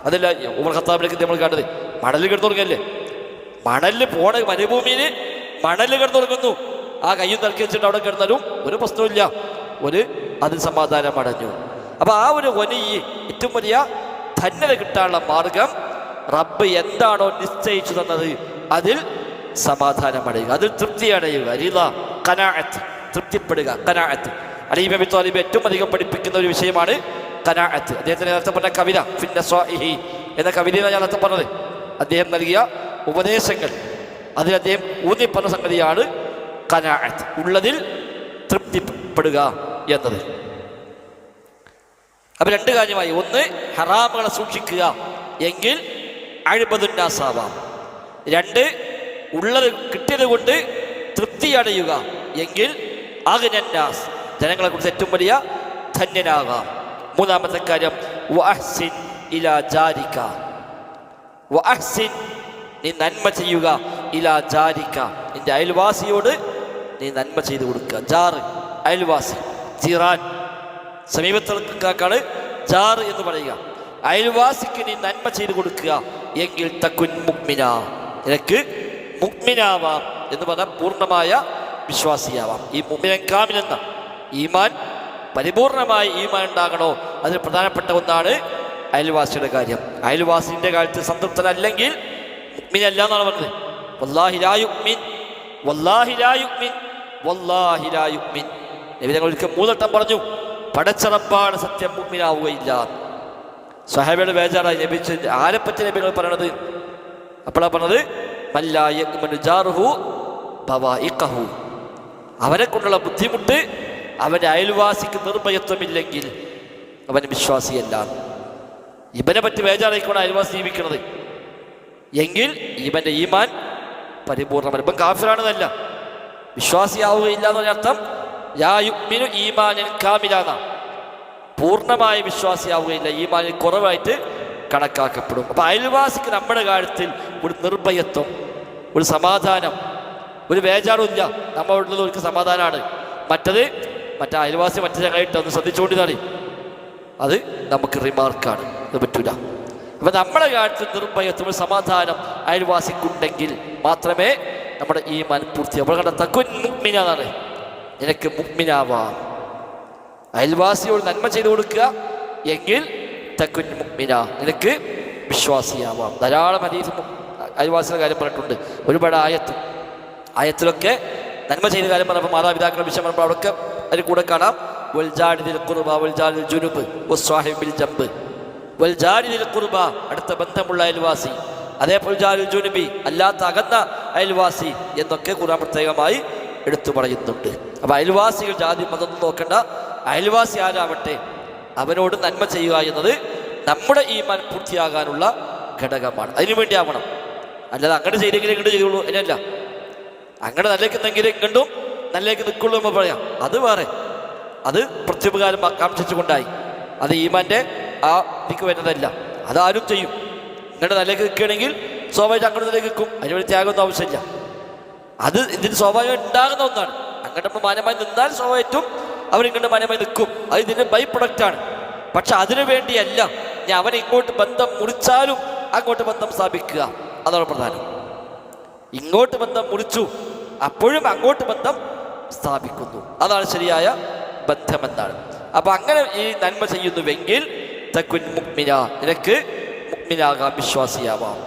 അതല്ല ഉമർ ഖത്താബിലേക്ക് നമ്മൾ കണ്ടത്, മണൽ കിടന്നു തുടങ്ങല്ലേ, മണലിൽ പോണ മരുഭൂമിയിൽ മണൽ കിടന്നു തുടങ്ങുന്നു, ആ കയ്യും തലക്കി വെച്ചിട്ട് അവിടെ കിടന്നാലും ഒരു പ്രശ്നമില്ല, അതിൽ സമാധാനം അടഞ്ഞു. അപ്പൊ ആ ഒരു വലിയ ഏറ്റവും വലിയ ധന്യത കിട്ടാനുള്ള മാർഗം റബ്ബ് എന്താണോ നിശ്ചയിച്ചു തന്നത് അതിൽ സമാധാനം അടയുക, അതിൽ തൃപ്തി അടയുക, റിള, ഖനാഅത്ത്, തൃപ്തിപ്പെടുക, ഖനാഅത്ത്. അലി ഇബ്നു അബീ ത്വാലിബ് ഏറ്റവും അധികം പഠിപ്പിക്കുന്ന ഒരു വിഷയമാണ് ഖനാഅത്ത്. അദ്ദേഹത്തിന് നേരത്തെ പറഞ്ഞ കവിത ഫിന്നസ്വാഇഹി എന്ന കവിതയാണ് ഞാൻ നേരത്തെ പറഞ്ഞത്. അദ്ദേഹം നൽകിയ ഉപദേശങ്ങൾ അതിൽ അദ്ദേഹം ഊന്നി പറഞ്ഞ സംഗതിയാണ് ഖനാഅത്ത്, ഉള്ളതിൽ തൃപ്തിപ്പെടുക എന്നത്. അപ്പൊ രണ്ട് കാര്യമായി, ഒന്ന് ഹറാമുകളെ സൂക്ഷിക്കുക എങ്കിൽ അഅ്ബദുന്നാസാവാം, രണ്ട് ഉള്ളത് കിട്ടിയത് കൊണ്ട് തൃപ്തി അടയുക എങ്കിൽ അഗ്നന്നാസ്, ജനങ്ങളെ കുറിച്ച് ഏറ്റവും വലിയ ധന്യനാകാം. മൂന്നാമത്തെ കാര്യം വഅഹ്സിൻ ഇലാ ജാരിക, വഅഹ്സിൻ, നീ നന്മ ചെയ്യുക, ഇലാ ജാരിക, നിന്റെ അയൽവാസിയോട് നീ നന്മ ചെയ്തു കൊടുക്കുക. ജാറ് അയൽവാസി, ജിറാൻ സമീപത്തുള്ളക്കാണ് ജാറ് എന്ന് പറയുക. അയൽവാസിക്ക് നീ നന്മ ചെയ്തു കൊടുക്കുക എങ്കിൽ തകുൻ മുഅ്മിന, നിനക്ക് മുഅ്മിനാവാം എന്ന് പറഞ്ഞാൽ പൂർണ്ണമായ വിശ്വാസിയാവാം. ഈ മുഅ്മിനൻ കാമിൽ എന്ന ഈമാൻ, പരിപൂർണമായി ഈമാൻ ഉണ്ടാകണോ അതിൽ പ്രധാനപ്പെട്ട ഒന്നാണ് അയൽവാസിയുടെ കാര്യം. അയൽവാസിന്റെ കാര്യത്തിൽ സംതൃപ്തനല്ലെങ്കിൽ മുഅ്മിനല്ല എന്നാണ് പറഞ്ഞത്. വല്ലാഹി ലാ യുഅ്മിൻ, വല്ലാഹി ലാ യുഅ്മിൻ, വല്ലാഹി ലാ യുഅ്മിൻ. നബി തങ്ങൾ ഒരിക്കൽ 3 വട്ടം പറഞ്ഞു, പടച്ച റബ്ബാണ് സത്യം, മുഅ്മിനാവുകയില്ല. സ്വഹാബിയുടെ ബേജാറായി, നബി ആരെപ്പറ്റി നബികൾ പറയണത്? അപ്പോഴാണ് പറഞ്ഞത് മല്ലാ യഅ്മനു ജാറുഹു ബവാഇഖഹു, അവനെ കൊണ്ടുള്ള ബുദ്ധിമുട്ട് അവൻ്റെ അയൽവാസിക്ക് നിർഭയത്വമില്ലെങ്കിൽ അവൻ വിശ്വാസിയല്ല. ഇവനെ പറ്റി ബേജാറായിക്കൊണ്ട് അയൽവാസി ജീവിക്കുന്നത് എങ്കിൽ ഇവൻ്റെ ഈമാൻ പരിപൂർണ്ണമല്ല, ഇപ്പം കാഫിറാണെന്നല്ല, വിശ്വാസിയാവുകയില്ല എന്നതിന് അർത്ഥം യാ യുഅ്മിനു ഈമാനൻ കാമിലാന, പൂർണ്ണമായ വിശ്വാസിയാവുകയില്ല, ഈമാനിൽ കുറവായിട്ട് കണക്കാക്കപ്പെടും. അപ്പം അയൽവാസിക്ക് നമ്മുടെ കാര്യത്തിൽ ഒരു നിർഭയത്വം, ഒരു സമാധാനം, ഒരു ബേജാറുമില്ല, നമ്മളുള്ളത് ഒരു സമാധാനമാണ്. മറ്റേ അയൽവാസി മറ്റേ ചങ്ങായിട്ട് ഒന്ന് ശ്രദ്ധിച്ചുകൊണ്ടിരുന്നാണ്, അത് നമുക്ക് റിമാർക്കാണ്, അത് പറ്റൂല. അപ്പം നമ്മുടെ കാര്യത്തിൽ നിർഭയത്വം, ഒരു സമാധാനം അയൽവാസിക്കുണ്ടെങ്കിൽ മാത്രമേ നമ്മുടെ ഈമാൻ പൂർത്തിയാവും. അപ്പോൾ കണ്ട തകുൻ മുഅ്മിന എന്നാണ്, നിനക്ക് മുഅ്മിനാവാം, അയൽവാസിയോട് നന്മ ചെയ്തു കൊടുക്കുക എങ്കിൽ തകുൻ മുഅ്മിന, നിനക്ക് വിശ്വാസിയാവാം. ധാരാളം ഹദീസ് അയൽവാസിയുടെ കാര്യം പറഞ്ഞിട്ടുണ്ട്, ഒരുപാട് ആയത്തിലൊക്കെ നന്മ ചെയ്ത കാര്യം പറഞ്ഞപ്പോൾ മാതാപിതാക്കളുടെ വിഷയം പറഞ്ഞപ്പോൾ അവിടെയൊക്കെ അതിൽ കൂടെ കാണാം വൽജാരി ദിൽ ഖുർബ വൽജാരി ജുനുബ് വസ്വാഹിബിൽ ജംബ്, വൽജാരി ദിൽ ഖുർബ അടുത്ത ബന്ധമുള്ള അയൽവാസി, അതേപോലെ ജാരി ജുനുബി അല്ലാത്ത അകന്ന അയൽവാസി എന്നൊക്കെ ഖുർആൻ പ്രത്യേകമായി എടുത്തു പറയുന്നുണ്ട്. അപ്പം അയൽവാസികൾ ജാതി മതം നോക്കേണ്ട, അയൽവാസി ആരാവട്ടെ അവനോട് നന്മ ചെയ്യുക എന്നത് നമ്മുടെ ഈമാൻ പൂർത്തിയാകാനുള്ള ഘടകമാണ്. അതിനുവേണ്ടി ആവണം, അല്ലാതെ അങ്ങനെ ചെയ്തെങ്കിലും ഇങ്ങോട്ട് ചെയ്തോളൂ അതിനല്ല. അങ്ങനെ നല്ലേക്കുന്നെങ്കിലും ഇങ്ങോട്ടും നല്ലേക്ക് നിൽക്കുള്ളൂ എന്ന് പറയാം, അത് വേറെ, അത് പ്രത്യുപകാരം കാക്ഷിച്ചുകൊണ്ടായി, അത് ഈമാൻ്റെ ആ ഇതിക്ക് വരുന്നതല്ല. അതാരും ചെയ്യും. ഇങ്ങോട്ട് നല്ലേക്ക് നിൽക്കുകയാണെങ്കിൽ സ്വാഭാവികം അങ്ങോട്ട് നിലേക്ക് നിൽക്കും, അതിനുവേണ്ടി ത്യാഗമൊന്നും ആവശ്യമില്ല. അത് ഇതിന് സ്വാഭാവികം ഉണ്ടാകുന്ന ഒന്നാണ്. അങ്ങോട്ട് നമ്മൾ മാന്യമായി നിന്നാൽ സ്വാഭാവികമായിട്ടും അവരിങ്ങോട്ട് മാന്യമായി നിൽക്കും, അത് ഇതിൻ്റെ ബൈ പ്രൊഡക്റ്റാണ്. പക്ഷെ അതിനു വേണ്ടിയല്ല ഞാൻ അവനെ ഇങ്ങോട്ട് ബന്ധം മുറിച്ചാലും അങ്ങോട്ട് ബന്ധം സ്ഥാപിക്കുക, അതാണ് പ്രധാനം. ഇങ്ങോട്ട് ബന്ധം മുറിച്ചു, അപ്പോഴും അങ്ങോട്ട് ബന്ധം സ്ഥാപിക്കുന്നു, അതാണ് ശരിയായ ബന്ധമെന്നാണ്. അപ്പൊ അങ്ങനെ ഈ നന്മ ചെയ്യുന്നുവെങ്കിൽ തകുൻ മുഅ്മിന, നിനക്ക് മുഅ്മിനാകാം, വിശ്വാസിയാവാം.